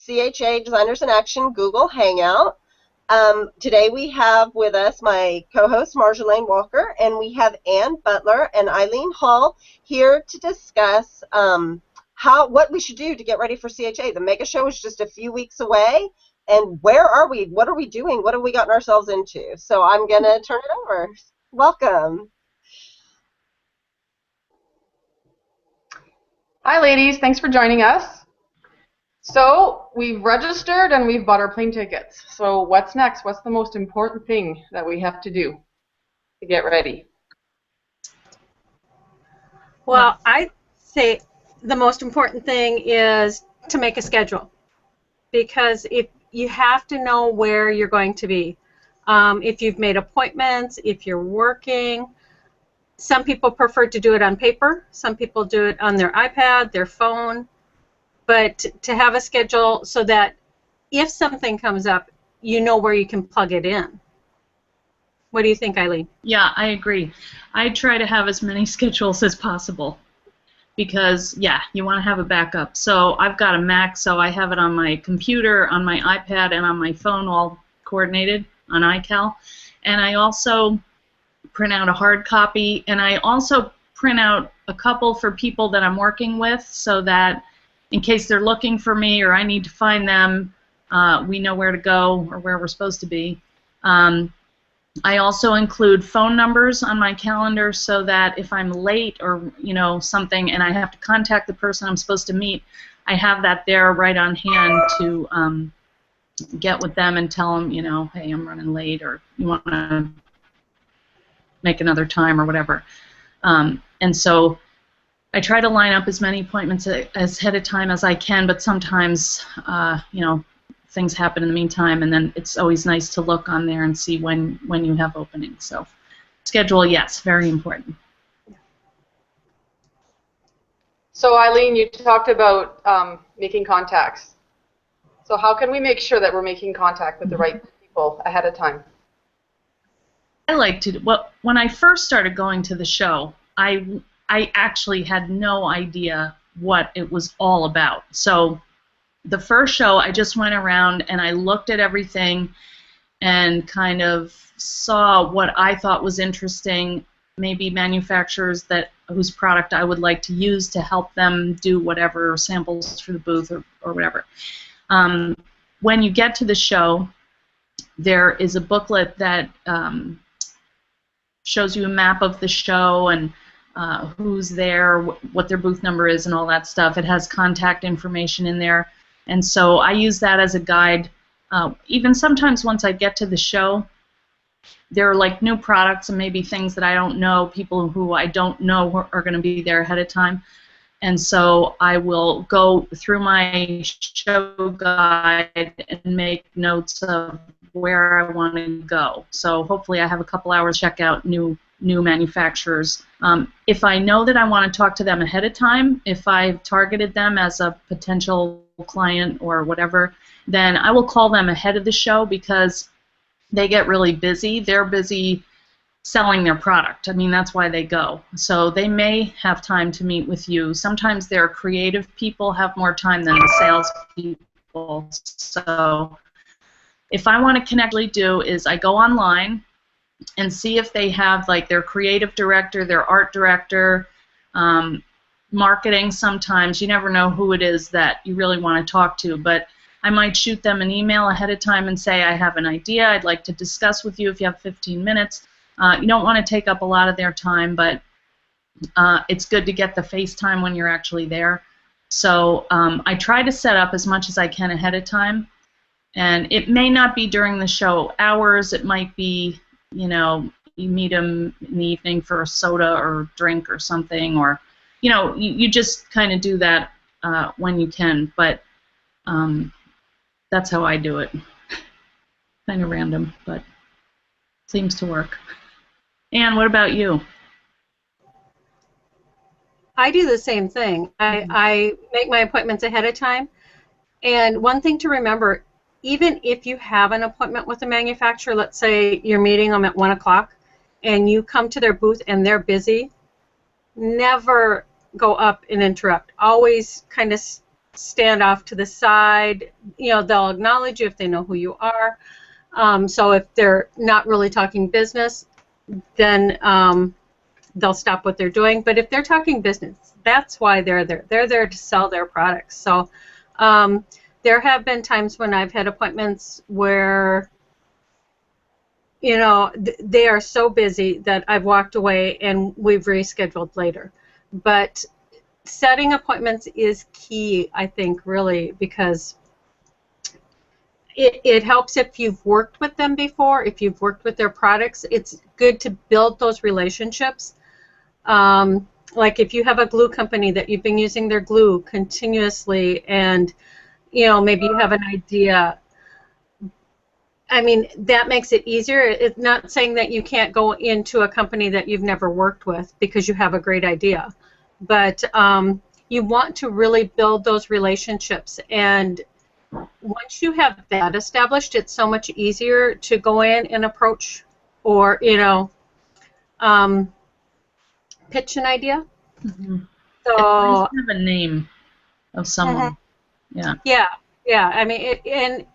CHA Designers in Action Google Hangout. Today we have with us my co-host Marjolaine Walker, and we have Ann Butler and Eileen Hall here to discuss what we should do to get ready for CHA. The mega show is just a few weeks away, and where are we? What are we doing? What have we gotten ourselves into? So I'm going to turn it over. Welcome. Hi ladies, thanks for joining us. So we've registered and we've bought our plane tickets. So what's next? What's the most important thing that we have to do to get ready? Well, I'd say the most important thing is to make a schedule, because if you have to know where you're going to be. If you've made appointments, if you're working. Some people prefer to do it on paper. Some people do it on their iPad, their phone. But to have a schedule so that if something comes up, you know where you can plug it in. What do you think, Eileen? Yeah, I agree. I try to have as many schedules as possible because, yeah, you want to have a backup. So I've got a Mac, so I have it on my computer, on my iPad, and on my phone, all coordinated on iCal. And I also print out a hard copy, and I also print out a couple for people that I'm working with so that in case they're looking for me or I need to find them, we know where to go or where we're supposed to be. I also include phone numbers on my calendar so that if I'm late or something and I have to contact the person I'm supposed to meet, I have that there right on hand to get with them and tell them, hey, I'm running late, or you want to make another time or whatever. And so I try to line up as many appointments as ahead of time as I can, but sometimes things happen in the meantime, and then it's always nice to look on there and see when you have openings. So schedule, yes, very important. So Eileen, you talked about making contacts. So how can we make sure that we're making contact with the right people ahead of time? I like to, well, when I first started going to the show, I actually had no idea what it was all about. So the first show, I just went around and I looked at everything and kind of saw what I thought was interesting, maybe manufacturers whose product I would like to use to help them do whatever, samples for the booth or whatever. When you get to the show, there is a booklet that shows you a map of the show and who's there, what their booth number is, and all that stuff. It has contact information in there, and so I use that as a guide. Even sometimes once I get to the show, there are like new products and maybe things that I don't know, people who I don't know are going to be there ahead of time. And so I will go through my show guide and make notes of where I want to go. So hopefully I have a couple hours to check out new manufacturers. If I know that I want to talk to them ahead of time, if I've targeted them as a potential client or whatever, then I will call them ahead of the show because they get really busy. They're busy selling their product. I mean, that's why they go. So they may have time to meet with you. Sometimes their creative people have more time than the sales people. So if I want to connect, what I do is I go online and see if they have like their creative director, their art director, marketing. Sometimes you never know who it is that you really want to talk to, but I might shoot them an email ahead of time and say, I have an idea I'd like to discuss with you if you have 15 minutes. You don't want to take up a lot of their time, but it's good to get the FaceTime when you're actually there. So I try to set up as much as I can ahead of time, and it may not be during the show hours. It might be, you meet them in the evening for a soda or drink or something, or, you just kind of do that when you can, but that's how I do it. Kind of random, but seems to work. Ann, what about you? I do the same thing. I make my appointments ahead of time. And one thing to remember, even if you have an appointment with a manufacturer, let's say you're meeting them at 1 o'clock, and you come to their booth and they're busy, never go up and interrupt. Always kind of stand off to the side. They'll acknowledge you if they know who you are. So if they're not really talking business, then they'll stop what they're doing. But if they're talking business, that's why they're there. They're there to sell their products. So there have been times when I've had appointments where they are so busy that I've walked away and we've rescheduled later. But setting appointments is key, I think, really, because it helps if you've worked with them before, if you've worked with their products. It's good to build those relationships. Like if you have a glue company that you've been using their glue continuously, and maybe you have an idea. I mean, that makes it easier. It's not saying that you can't go into a company that you've never worked with because you have a great idea, but you want to really build those relationships, and once you have that established, it's so much easier to go in and approach or pitch an idea. Mm-hmm. So at least have a name of someone. Yeah. I mean, and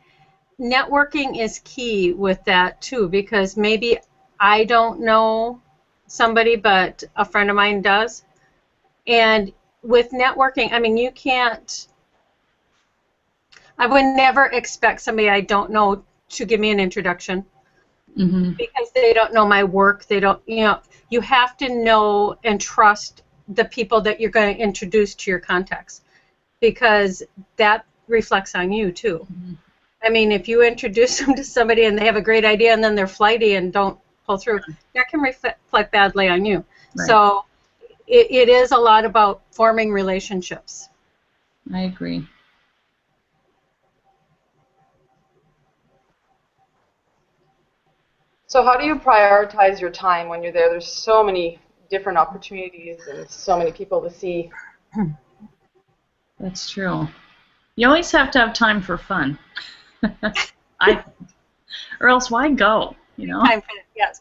networking is key with that too, because maybe I don't know somebody, but a friend of mine does. And with networking, I mean, I would never expect somebody I don't know to give me an introduction. Mm-hmm. Because they don't know my work. They don't, you have to know and trust the people that you're going to introduce to your contacts, because that reflects on you too. Mm-hmm. I mean, if you introduce them to somebody and they have a great idea and then they're flighty and don't pull through, that can reflect badly on you. Right. So it is a lot about forming relationships. I agree. So how do you prioritize your time when you're there? There's so many different opportunities and so many people to see. That's true. You always have to have time for fun. Or else why go, Time for it, yes.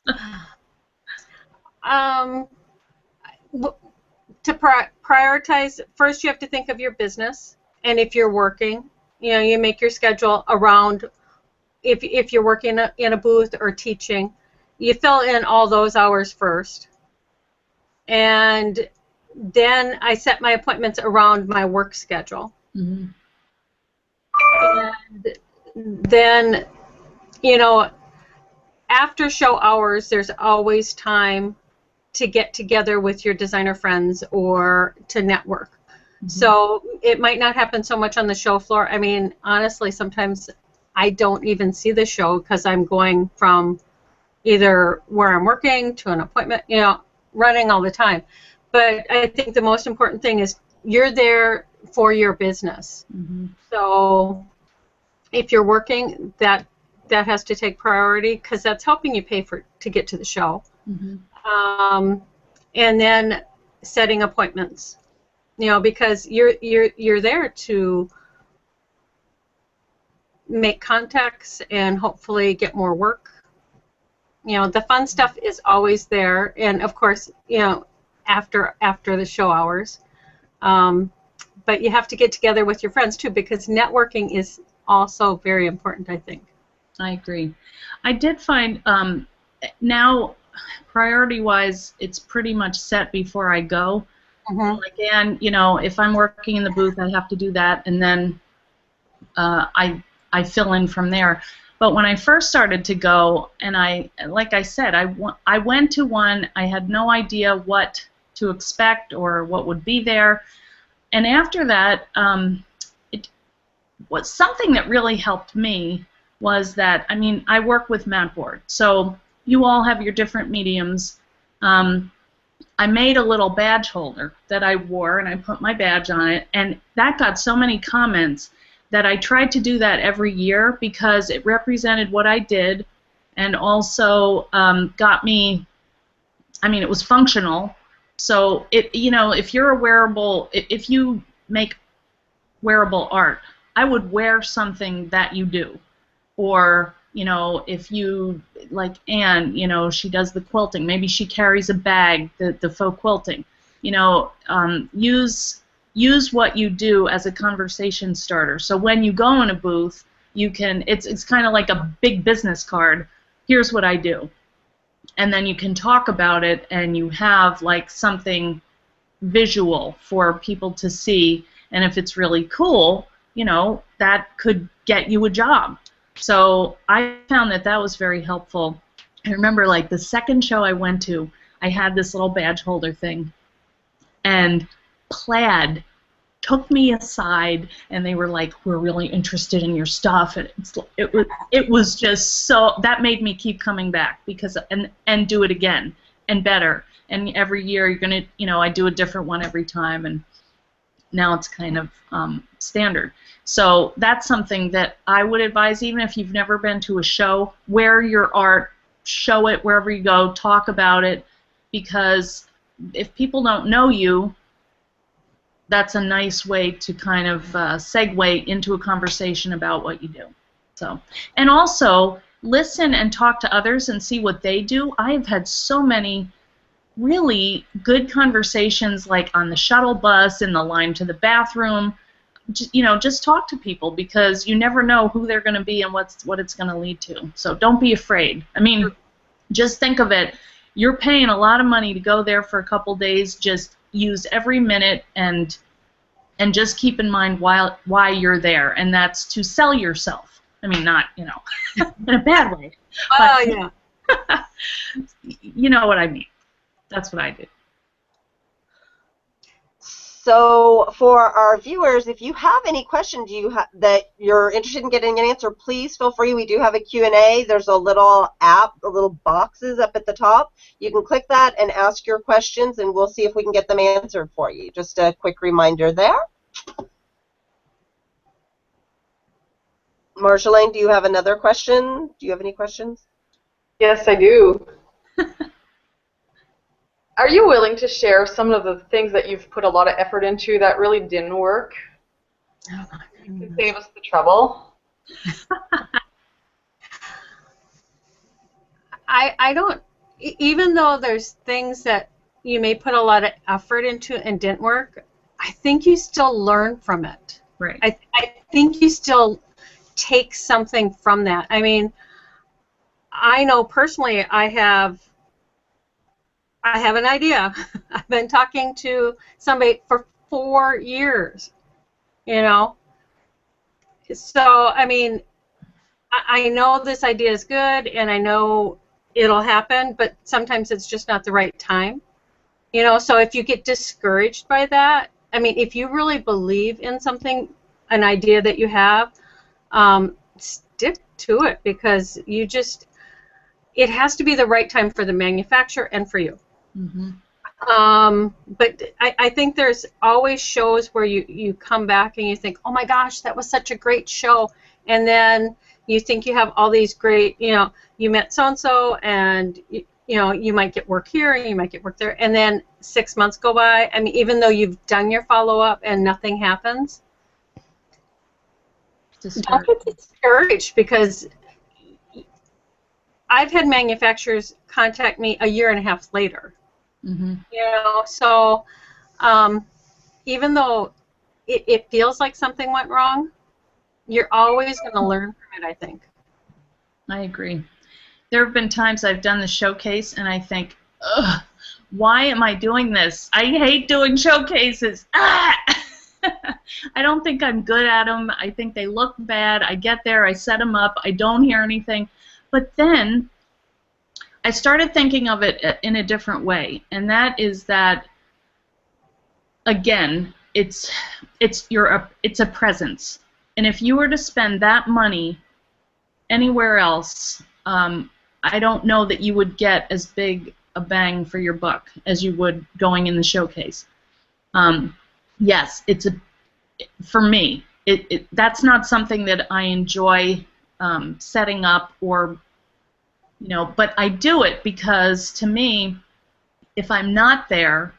To prioritize, first you have to think of your business, and if you're working, you make your schedule around. If you're working in a booth or teaching, you fill in all those hours first. And then I set my appointments around my work schedule. Mm-hmm. And then, after show hours, there's always time to get together with your designer friends or to network. Mm-hmm. So it might not happen so much on the show floor. I mean, honestly, sometimes I don't even see the show because I'm going from either where I'm working to an appointment, running all the time. But I think the most important thing is you're there for your business. Mm-hmm. So if you're working, that has to take priority because that's helping you pay to get to the show. Mm-hmm. And then setting appointments, because you're there to make contacts and hopefully get more work. The fun stuff is always there, and of course, after the show hours. But you have to get together with your friends too, because networking is also very important, I think. I agree. I did find now, priority-wise, it's pretty much set before I go. Mm-hmm. Again, if I'm working in the booth, I have to do that, and then I fill in from there. But when I first started to go, and like I said, I went to one, I had no idea what to expect or what would be there. And after that, it was something that really helped me was that, I work with mat board. So you all have your different mediums. I made a little badge holder that I wore, and I put my badge on it, and that got so many comments that I tried to do that every year because it represented what I did and also got me, it was functional. So, if you're a wearable, if you make wearable art, I would wear something that you do. Or, if you, like Anne, she does the quilting. Maybe she carries a bag, the faux quilting. Use use what you do as a conversation starter. So when you go in a booth, you can, it's kind of like a big business card. Here's what I do. And then you can talk about it, and you have like something visual for people to see. And if it's really cool, you know, that could get you a job. So I found that that was very helpful. I remember like the second show I went to, I had this little badge holder thing, and Plaid took me aside, and they were like, "We're really interested in your stuff," and it was just so, that made me keep coming back, because and do it again and better, and every year you're gonna, you know, I do a different one every time, and now it's kind of standard. So that's something that I would advise, even if you've never been to a show. Wear your art, show it wherever you go, talk about it, because if people don't know you, that's a nice way to kind of segue into a conversation about what you do. So, and also listen and talk to others and see what they do. I have had so many really good conversations, like on the shuttle bus, in the line to the bathroom. You know, just talk to people, because you never know who they're going to be and what it's going to lead to. So don't be afraid. I mean, just think of it. You're paying a lot of money to go there for a couple days. Just use every minute, and just keep in mind why you're there, and that's to sell yourself. I mean, not, you know, in a bad way. Oh, yeah. You know what I mean. That's what I do. So for our viewers, if you have any questions that you're interested in getting an answer, please feel free. We do have a Q&A. There's a little app, a little boxes up at the top. You can click that and ask your questions, and we'll see if we can get them answered for you. Just a quick reminder there. Marjolaine, do you have another question? Do you have any questions? Yes, I do. Are you willing to share some of the things that you've put a lot of effort into that really didn't work? Oh, To save us the trouble? I don't, even though there's things that you may put a lot of effort into and didn't work, I think you still learn from it. Right. I think you still take something from that. I mean, I know personally I have an idea. I've been talking to somebody for 4 years, you know. So, I mean, I know this idea is good, and I know it'll happen, but sometimes it's just not the right time. You know, so if you get discouraged by that, I mean, if you really believe in something, an idea that you have, stick to it, because you just, it has to be the right time for the manufacturer and for you. Mm-hmm. But I think there's always shows where you come back and you think, oh my gosh, that was such a great show, and then you think you have all these great, you know, you met so-and-so, and you know, you might get work here, and you might get work there, and then 6 months go by. I mean, even though you've done your follow-up and nothing happens, don't get discouraged, because I've had manufacturers contact me a year and a half later. Mm-hmm. You know, so even though it feels like something went wrong, you're always going to learn from it, I think. I agree. There have been times I've done the showcase, and I think, ugh, why am I doing this? I hate doing showcases. Ah! I don't think I'm good at them. I think they look bad. I get there, I set them up, I don't hear anything. But then I started thinking of it in a different way, and that is that, again, it's a presence. And if you were to spend that money anywhere else, I don't know that you would get as big a bang for your buck as you would going in the showcase. Yes, for me, that's not something that I enjoy setting up, or, you know, but I do it because, to me, if I'm not there,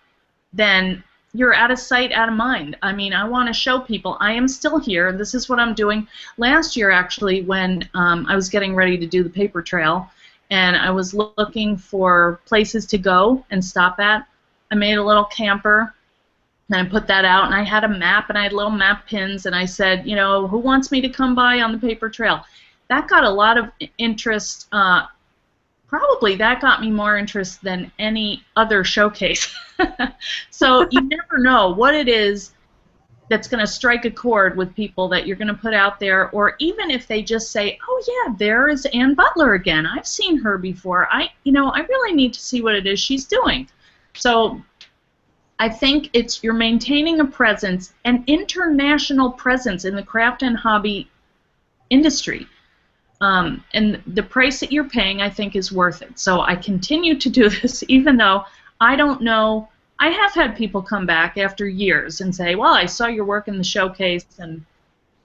then you're out of sight, out of mind. I mean, I want to show people I am still here. This is what I'm doing. Last year, actually, when I was getting ready to do the paper trail, and I was looking for places to go and stop at, I made a little camper, And I put that out, and I had a map, and I had little map pins, and I said, you know, who wants me to come by on the paper trail? That got a lot of interest. Probably that got me more interest than any other showcase. So you never know what it is that's going to strike a chord with people that you're going to put out there, or even if they just say, oh yeah, there is Ann Butler again. I've seen her before. I really need to see what it is she's doing. So I think you're maintaining a presence, an international presence in the craft and hobby industry. And the price that you're paying, I think, is worth it. So I continue to do this, even though I don't know. I have had people come back after years and say, well, I saw your work in the showcase, and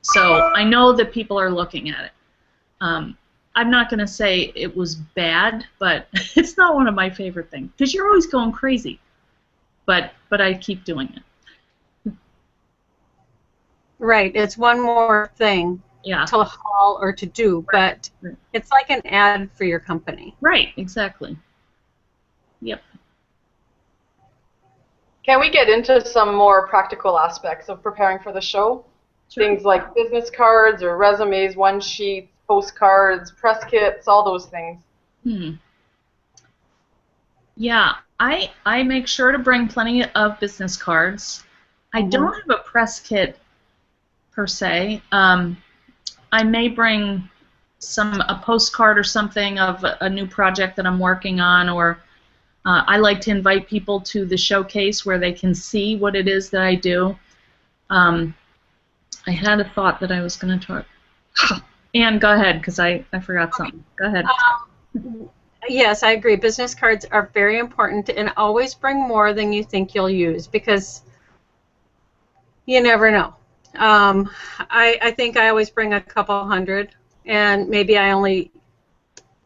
so I know that people are looking at it. I'm not going to say it was bad, but it's not one of my favorite things, because you're always going crazy. But I keep doing it. Right. It's one more thing to haul or to do, but it's like an ad for your company. Right, exactly. Yep. Can we get into some more practical aspects of preparing for the show? Sure. Things like business cards or resumes, one-sheets, postcards, press kits, all those things. Yeah, I make sure to bring plenty of business cards. I don't have a press kit per se. I may bring a postcard or something of a new project that I'm working on, or I like to invite people to the showcase where they can see what it is that I do. I had a thought that I was going to talk. Ann, go ahead, because I forgot something. Go ahead. Yes, I agree. Business cards are very important, and always bring more than you think you'll use, because you never know. I think I always bring a couple hundred, and maybe I only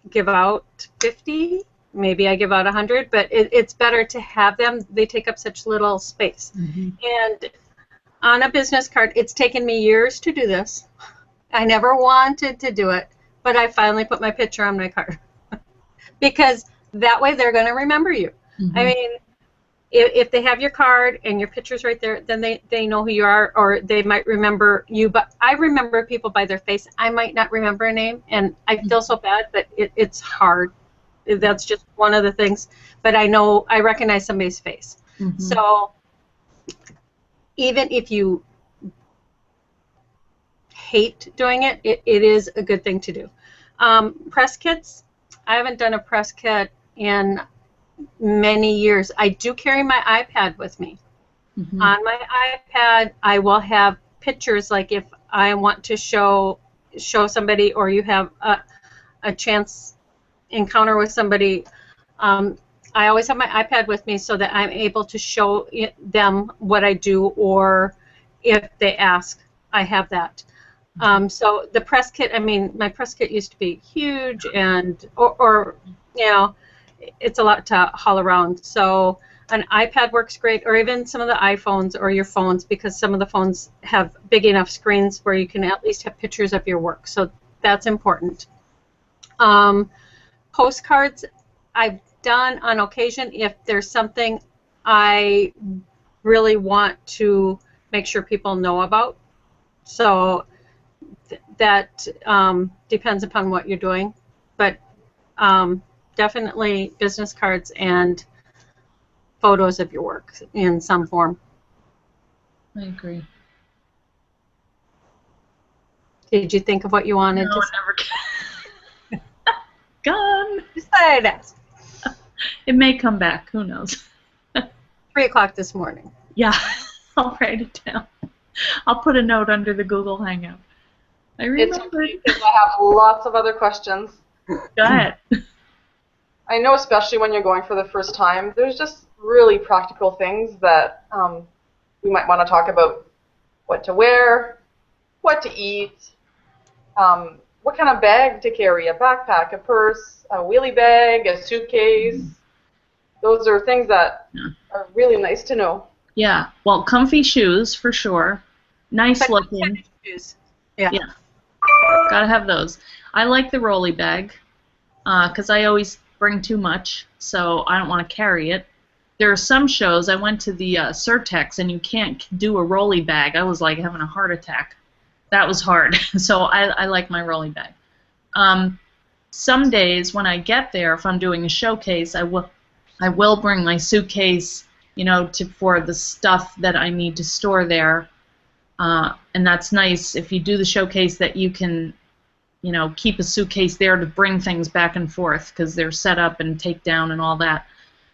give out 50. Maybe I give out 100, but it's better to have them. They take up such little space. And on a business card, it's taken me years to do this. I never wanted to do it, but I finally put my picture on my card. Because that way they're going to remember you. I mean, if they have your card and your picture's right there, then they know who you are, or they might remember you. But I remember people by their face. I might not remember a name, and I feel so bad, but it's hard. That's just one of the things. But I recognize somebody's face. So even if you hate doing it, it is a good thing to do. Press kits. I haven't done a press kit in many years. I do carry my iPad with me. On my iPad, I will have pictures, like if I want to show somebody, or you have a chance encounter with somebody. I always have my iPad with me so that I'm able to show them what I do, or if they ask, I have that. So the press kit, I mean, my press kit used to be huge, and or you know, it's a lot to haul around. So an iPad works great, or even some of the iPhones or your phones, because some of the phones have big enough screens where you can at least have pictures of your work. So that's important. Postcards, I've done on occasion if there's something I really want to make sure people know about. So that depends upon what you're doing, but definitely business cards and photos of your work in some form. I agree. Did you think of what you wanted to say? Never. Gone. Decided to ask. It may come back. Who knows? 3 o'clock this morning. Yeah, I'll write it down. I'll put a note under the Google Hangout. I remember. It's okay, because I have lots of other questions. Go ahead. I know, especially when you're going for the first time, there's just really practical things that we might want to talk about. What to wear, what to eat, what kind of bag to carry, a backpack, a purse, a wheelie bag, a suitcase. Those are things that are really nice to know. Yeah, well, comfy shoes for sure. Nice looking. Shoes. Yeah. Gotta have those. I like the rolly bag because I always bring too much, so I don't want to carry it. there are some shows. I went to the Surtex, and you can't do a rolly bag. I was like having a heart attack. That was hard. So I like my rolly bag. Some days when I get there, if I'm doing a showcase, I will bring my suitcase, you know, for the stuff that I need to store there. And that's nice if you do the showcase that you can, you know, keep a suitcase there to bring things back and forth because they're set up and take down and all that.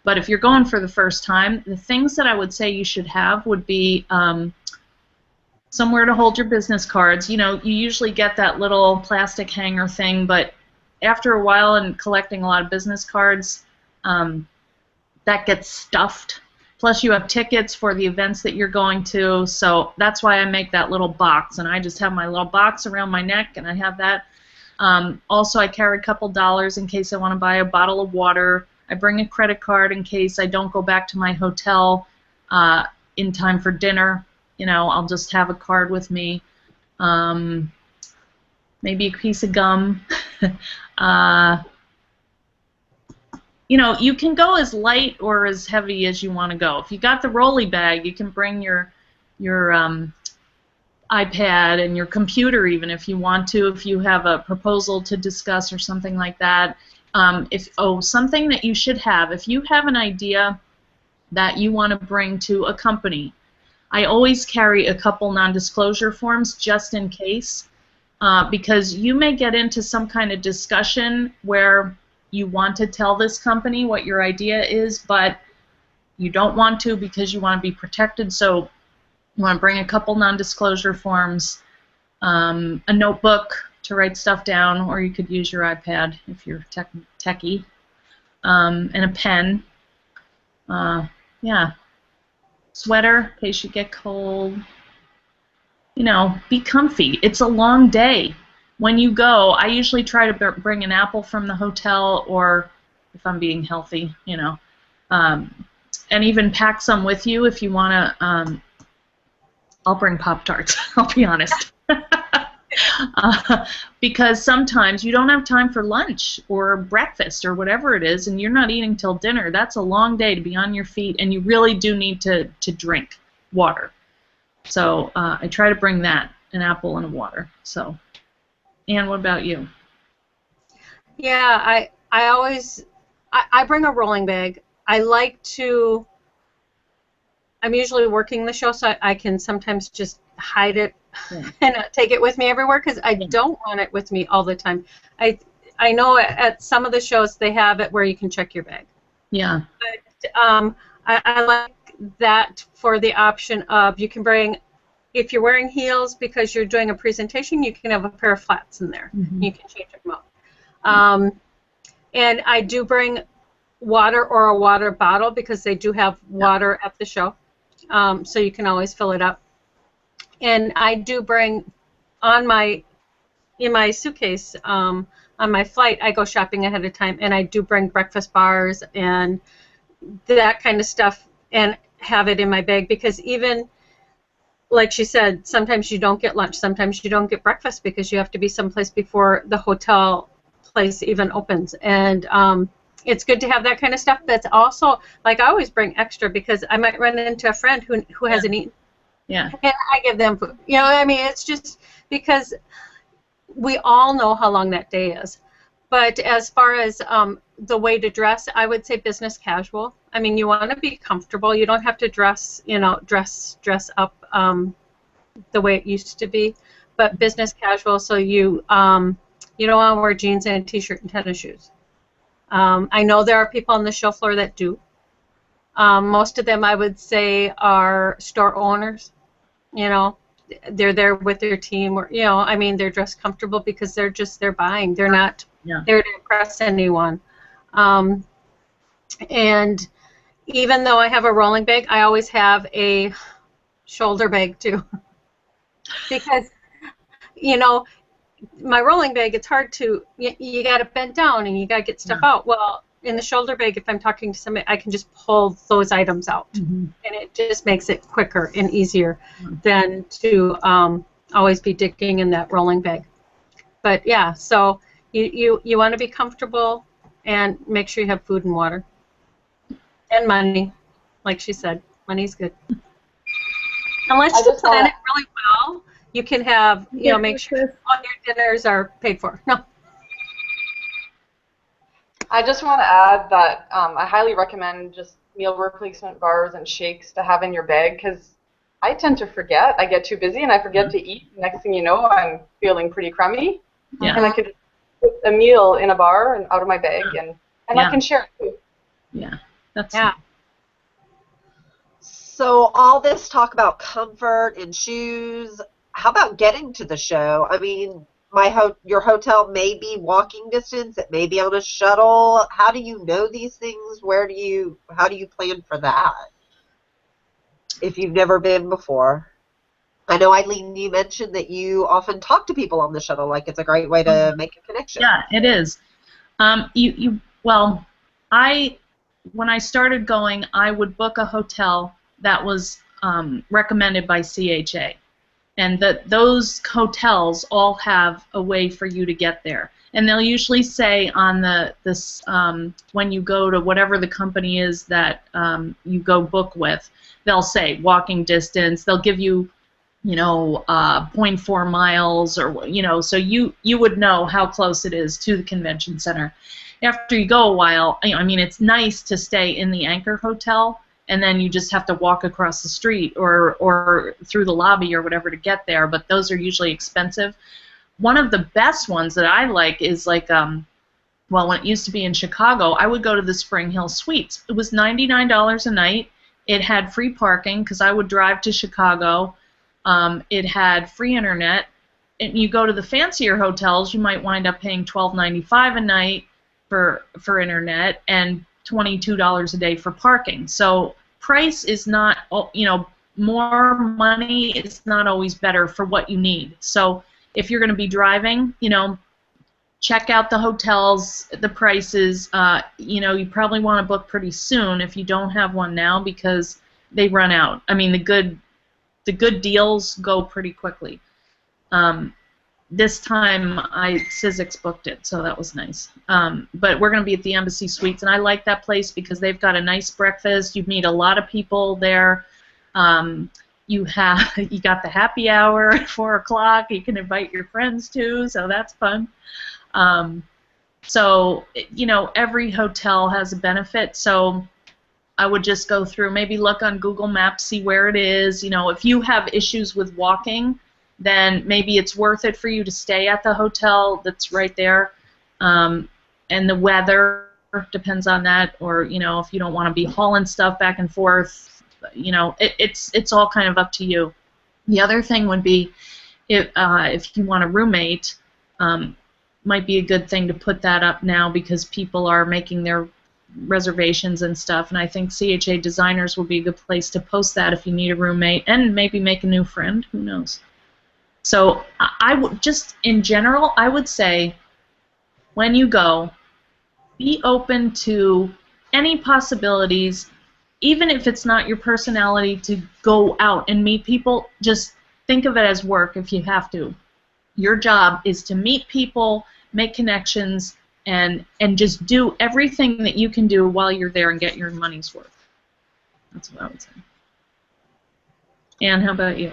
But if you're going for the first time, the things that I would say you should have would be somewhere to hold your business cards. You know, you usually get that little plastic hanger thing, but after a while and collecting a lot of business cards, that gets stuffed. Plus you have tickets for the events that you're going to, so that's why I make that little box, and I just have my little box around my neck, and I have that. Also, I carry a couple dollars in case I want to buy a bottle of water. I bring a credit card in case I don't go back to my hotel in time for dinner. You know, I'll just have a card with me. Maybe a piece of gum. You know, you can go as light or as heavy as you want to go. If you got the rolly bag, you can bring your iPad and your computer even if you want to, if you have a proposal to discuss or something like that. Something that you should have, if you have an idea that you want to bring to a company, I always carry a couple non-disclosure forms just in case, because you may get into some kind of discussion where you want to tell this company what your idea is, but you don't want to because you want to be protected, so you want to bring a couple non-disclosure forms, a notebook to write stuff down, or you could use your iPad if you're techie, and a pen. Yeah. Sweater in case you get cold. You know, be comfy. It's a long day. When you go, I usually try to bring an apple from the hotel, or if I'm being healthy, you know, and even pack some with you if you want to. I'll bring Pop-Tarts, I'll be honest. Because sometimes you don't have time for lunch or breakfast or whatever it is, and you're not eating till dinner. That's a long day to be on your feet, and you really do need to drink water. So I try to bring that, an apple and a water. So, Anne, what about you? Yeah, I always bring a rolling bag. I like to. I'm usually working the show, so I can sometimes just hide it and not take it with me everywhere because I don't want it with me all the time. I know at some of the shows they have it where you can check your bag. Yeah. But I like that for the option of you can bring, if you're wearing heels because you're doing a presentation, you can have a pair of flats in there. Mm-hmm. You can change them out. And I do bring water or a water bottle because they do have water at the show. So you can always fill it up. And I do bring in my suitcase, on my flight, I go shopping ahead of time, and I do bring breakfast bars and that kind of stuff and have it in my bag because even, like she said, sometimes you don't get lunch, sometimes you don't get breakfast because you have to be someplace before the hotel place even opens. And it's good to have that kind of stuff. That's also, like, I always bring extra because I might run into a friend who hasn't eaten. Yeah. And I give them food. You know, I mean, it's just because we all know how long that day is. But as far as the way to dress, I would say business casual. I mean, you want to be comfortable. You don't have to dress, you know, dress up the way it used to be. But business casual, so you don't want to wear jeans and a t-shirt and tennis shoes. I know there are people on the show floor that do. Most of them, I would say, are store owners. You know, they're there with their team, or, you know, I mean, they're dressed comfortable because they're buying. They're not there to impress anyone. And even though I have a rolling bag, I always have a shoulder bag too, because, you know, my rolling bag, it's hard to, you got to bend down and you got to get stuff out. Well, in the shoulder bag, if I'm talking to somebody, I can just pull those items out. Mm-hmm. And it just makes it quicker and easier than to always be digging in that rolling bag. But yeah, so you want to be comfortable and make sure you have food and water and money. like she said. Money's good. Unless I you just plan wanna, it really well, you can have, you know, make sure all your dinners are paid for. No. I just want to add that I highly recommend just meal replacement bars and shakes to have in your bag because I tend to forget. I get too busy and I forget to eat. Next thing you know, I'm feeling pretty crummy. Yeah. And I can just put a meal in a bar and out of my bag, and Yeah. I can share it too. Yeah. That's Yeah. So all this talk about comfort and shoes, how about getting to the show? I mean, your hotel may be walking distance, it may be on a shuttle. How do you know these things? How do you plan for that if you've never been before? I know, Eileen, you mentioned that you often talk to people on the shuttle, like it's a great way to make a connection. Yeah, it is. Well, when I started going, I would book a hotel that was recommended by CHA, and those hotels all have a way for you to get there. And they'll usually say on when you go to whatever the company is that you go book with, they'll say walking distance. They'll give you, you know, 0.4 miles, or so you would know how close it is to the convention center. After you go a while, I mean, it's nice to stay in the Anchor Hotel, and then you just have to walk across the street or through the lobby or whatever to get there, but those are usually expensive. One of the best ones that I like is like, well, when it used to be in Chicago, I would go to the Spring Hill Suites. It was $99 a night. It had free parking because I would drive to Chicago. It had free internet. And you go to the fancier hotels, you might wind up paying $12.95 a night for internet and $22 a day for parking. So price is not, more money is not always better for what you need. So if you're going to be driving, check out the hotels, the prices. You probably want to book pretty soon if you don't have one now because they run out. I mean, the good deals go pretty quickly. This time Syzyx booked it, so that was nice. But we're going to be at the Embassy Suites, and I like that place because they've got a nice breakfast. You meet a lot of people there. You got the happy hour at 4 o'clock. You can invite your friends too, so that's fun. So every hotel has a benefit. So I would just go through, maybe look on Google Maps, see where it is. If you have issues with walking, then maybe it's worth it for you to stay at the hotel that's right there. And the weather depends on that, or if you don't want to be hauling stuff back and forth, it's all kind of up to you. The other thing would be if you want a roommate, might be a good thing to put that up now because people are making their reservations and stuff, and I think CHA Designers will be a good place to post that if you need a roommate and maybe make a new friend. Who knows? So I would just, in general, I would say when you go, be open to any possibilities, even if it's not your personality to go out and meet people. Just think of it as work if you have to. Your job is to meet people, make connections, and just do everything that you can do while you're there and get your money's worth. That's what I would say. Anne, how about you?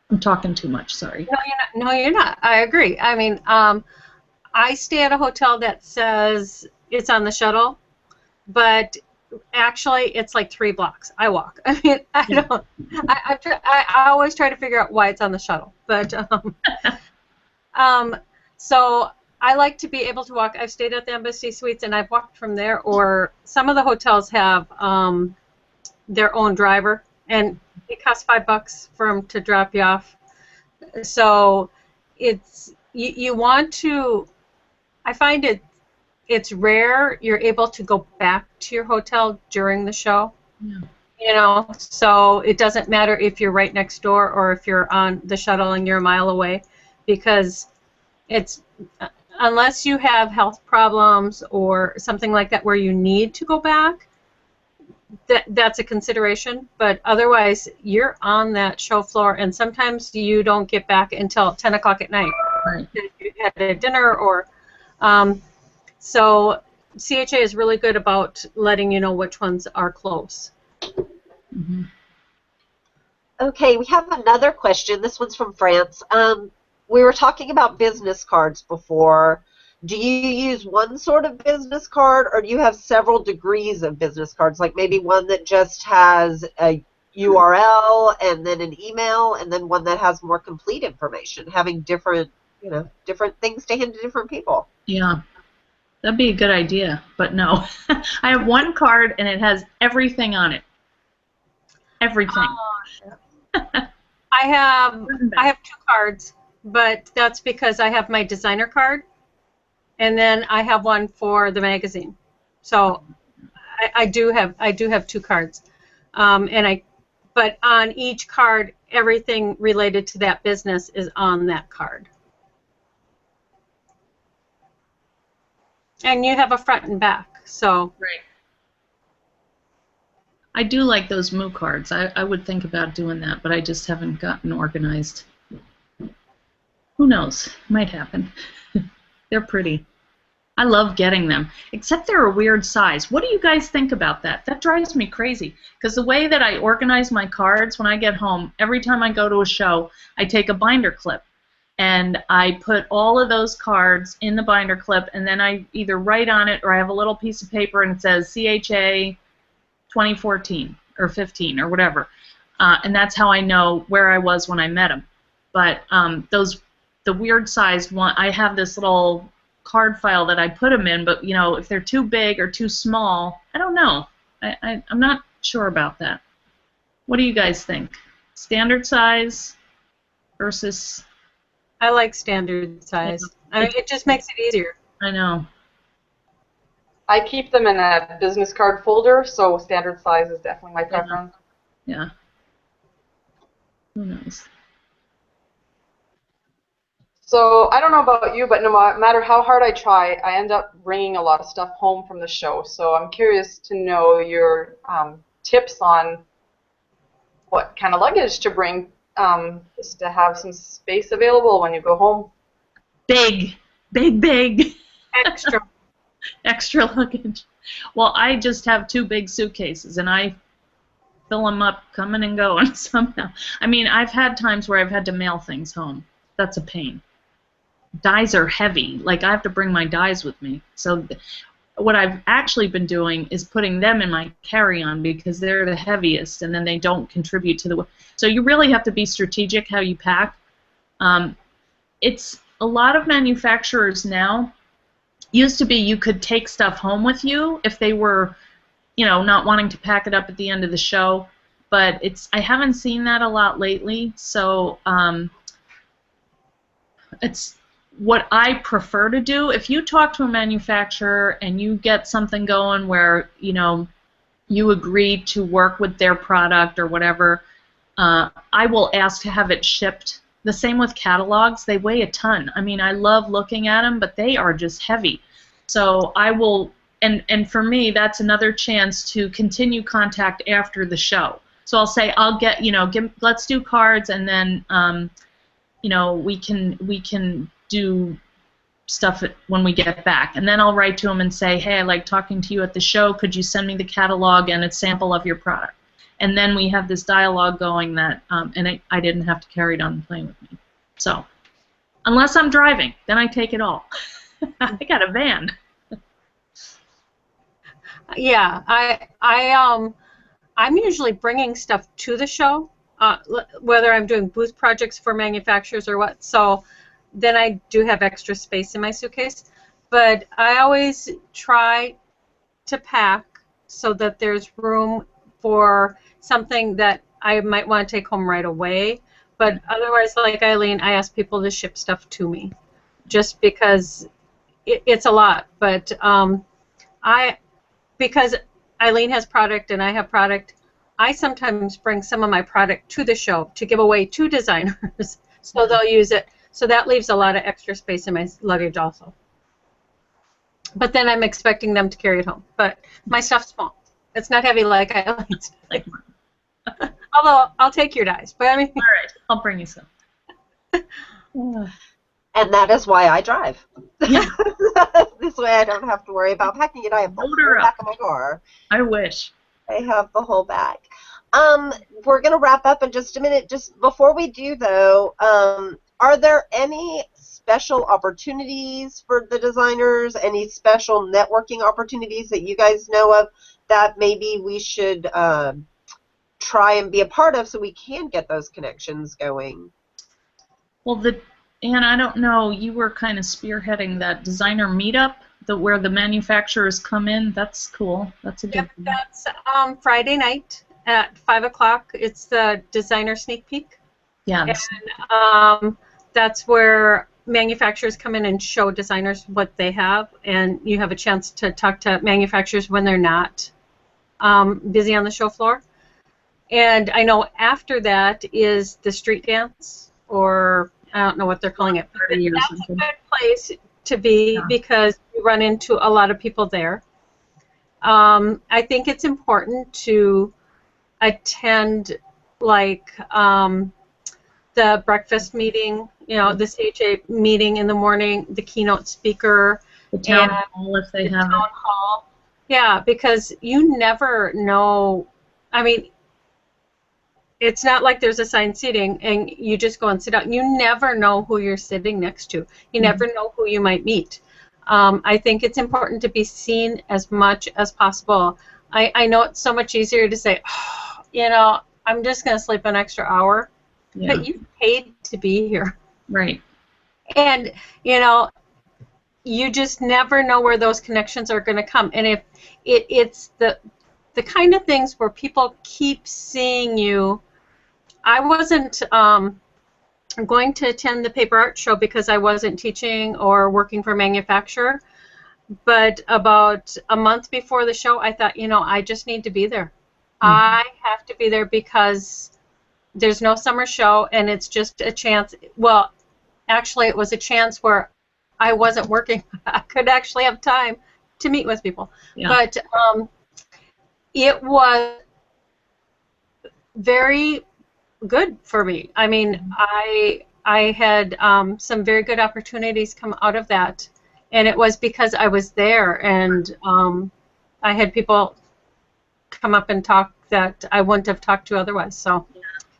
I'm talking too much, sorry. No, you're not. I agree. I mean, I stay at a hotel that says it's on the shuttle, but actually it's like 3 blocks. I walk. I mean, I always try to figure out why it's on the shuttle. But so I like to be able to walk. I've stayed at the Embassy Suites and I've walked from there, or some of the hotels have their own driver, and it costs $5 for them to drop you off. So it's you want to. I find it's rare you're able to go back to your hotel during the show. Yeah. So it doesn't matter if you're right next door or if you're on the shuttle and you're a mile away, because it's unless you have health problems or something like that where you need to go back. That's a consideration, but otherwise you're on that show floor, and sometimes you don't get back until 10 o'clock at night. Right. You had a dinner, or so CHA is really good about letting you know which ones are close. Mm-hmm. Okay, we have another question. This one's from France. We were talking about business cards before. Do you use one sort of business card, or do you have several degrees of business cards? Like maybe one that just has a URL and then an email, and then one that has more complete information, having different, different things to hand to different people. Yeah, that'd be a good idea, but no. I have one card, and it has everything on it. Everything. I have 2 cards, but that's because I have my designer card, and then I have one for the magazine. So I do have 2 cards, but on each card, everything related to that business is on that card. And you have a front and back, so. Right. I do like those Moo cards. I would think about doing that, but I just haven't gotten organized. Who knows? Might happen. They're pretty. I love getting them, except they're a weird size. What do you guys think about that? That drives me crazy, because the way that I organize my cards when I get home, every time I go to a show, I take a binder clip, and I put all of those cards in the binder clip, and then I either write on it or I have a little piece of paper and it says CHA 2014 or 15 or whatever, and that's how I know where I was when I met him. But the weird sized one, I have this little card file that I put them in, but if they're too big or too small, I don't know. I'm not sure about that. What do you guys think? Standard size versus? I like standard size. I mean, it just makes it easier. I know. I keep them in a business card folder, so standard size is definitely my preference. Yeah. Who knows? So I don't know about you, but no matter how hard I try, I end up bringing a lot of stuff home from the show. So I'm curious to know your tips on what kind of luggage to bring, just to have some space available when you go home. Big, big, big. Extra. Extra luggage. Well, I just have 2 big suitcases, and I fill them up coming and going somehow. I mean, I've had times where I've had to mail things home. That's a pain. Dies are heavy. Like, I have to bring my dies with me. So what I've actually been doing is putting them in my carry-on because they're the heaviest, and then they don't contribute to the... So you really have to be strategic how you pack. It's a lot of manufacturers now. Used to be you could take stuff home with you if they were, not wanting to pack it up at the end of the show. But I haven't seen that a lot lately. So it's what I prefer to do. If you talk to a manufacturer and you get something going where you agree to work with their product or whatever, I will ask to have it shipped. The same with catalogs. They weigh a ton. I mean, I love looking at them, but they are just heavy. So I will, and for me, that's another chance to continue contact after the show. So I'll say, I'll get, let's do cards, and then, we can do stuff when we get back. And then I'll write to them and say, hey, I like talking to you at the show. Could you send me the catalog and a sample of your product? And then we have this dialogue going that, and I didn't have to carry it on the plane with me. So, unless I'm driving, then I take it all. I got a van. Yeah, I'm usually bringing stuff to the show, whether I'm doing booth projects for manufacturers or what. So then I do have extra space in my suitcase. But I always try to pack so that there's room for something that I might want to take home right away. But otherwise, like Eileen, I ask people to ship stuff to me just because it's a lot. But because Eileen has product and I have product, I sometimes bring some of my product to the show to give away to designers so they'll use it. So that leaves a lot of extra space in my luggage also. But then I'm expecting them to carry it home. But my stuff's small. It's not heavy like Eileen's. Although I'll take your dice. But I mean, all right, I'll bring you some. And that is why I drive. Yeah. This way I don't have to worry about packing it. I have the whole back of my car. I wish. I have the whole back. We're going to wrap up in just a minute. Just before we do, though, are there any special opportunities for the designers, any special networking opportunities that you guys know of that maybe we should try and be a part of so we can get those connections going? Well, and I don't know, you were kind of spearheading that designer meetup, where the manufacturers come in. That's cool. That's a good thing. That's Friday night at 5 o'clock. It's the designer sneak peek. Yeah. And that's where manufacturers come in and show designers what they have, and you have a chance to talk to manufacturers when they're not busy on the show floor. And I know after that is the street dance, or I don't know what they're calling it. But that's a good place to be because you run into a lot of people there. I think it's important to attend, like, the breakfast meeting, the CHA meeting in the morning, the keynote speaker, the town hall if they have town hall. Yeah, because you never know. I mean, it's not like there's assigned seating and you just go and sit down. You never know who you're sitting next to. You never know who you might meet. I think it's important to be seen as much as possible. I know it's so much easier to say, I'm just going to sleep an extra hour. Yeah. But you paid to be here. Right. And, you just never know where those connections are going to come. And if it's the kind of things where people keep seeing you. I wasn't going to attend the paper art show because I wasn't teaching or working for a manufacturer. But about a month before the show, I thought, I just need to be there. I have to be there because there's no summer show, and it's just a chance. Well, actually, it was a chance where I wasn't working. I could actually have time to meet with people. Yeah. But it was very good for me. I mean, I had some very good opportunities come out of that, and it was because I was there, and I had people come up and talk that I wouldn't have talked to otherwise. So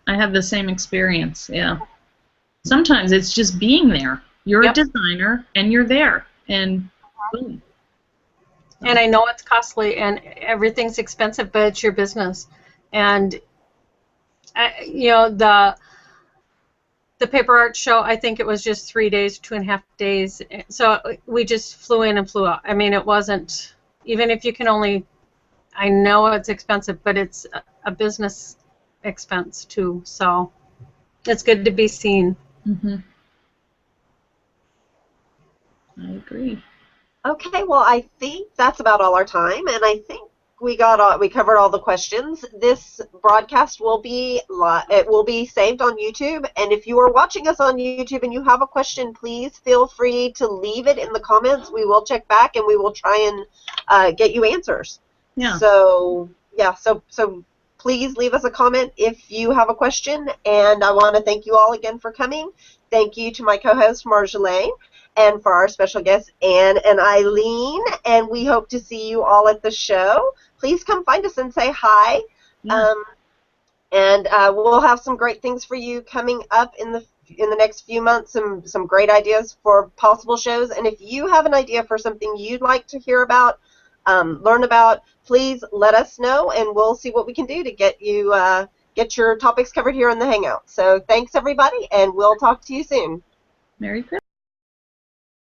I had the same experience. Yeah. Sometimes it's just being there. You're a designer, and you're there, and boom. So. And I know it's costly, and everything's expensive, but it's your business. And the paper art show, I think it was just 3 days, 2.5 days. So we just flew in and flew out. I mean, it wasn't, even if you can only, I know it's expensive, but it's a business expense too. So it's good to be seen. Mm-hmm. I agree. Okay, well, I think that's about all our time, and I think we covered all the questions. This broadcast will be saved on YouTube, and if you are watching us on YouTube and you have a question, please feel free to leave it in the comments. We will check back and we will try and get you answers. Yeah. So please leave us a comment if you have a question, and I want to thank you all again for coming. Thank you to my co-host Marjolaine, and for our special guests Anne and Eileen, and we hope to see you all at the show. Please come find us and say hi. Yeah. And we'll have some great things for you coming up in the next few months, some great ideas for possible shows. And if you have an idea for something you'd like to hear about, learn about, please let us know, and we'll see what we can do to get your topics covered here in the Hangout. So thanks, everybody, and we'll talk to you soon. Merry Christmas.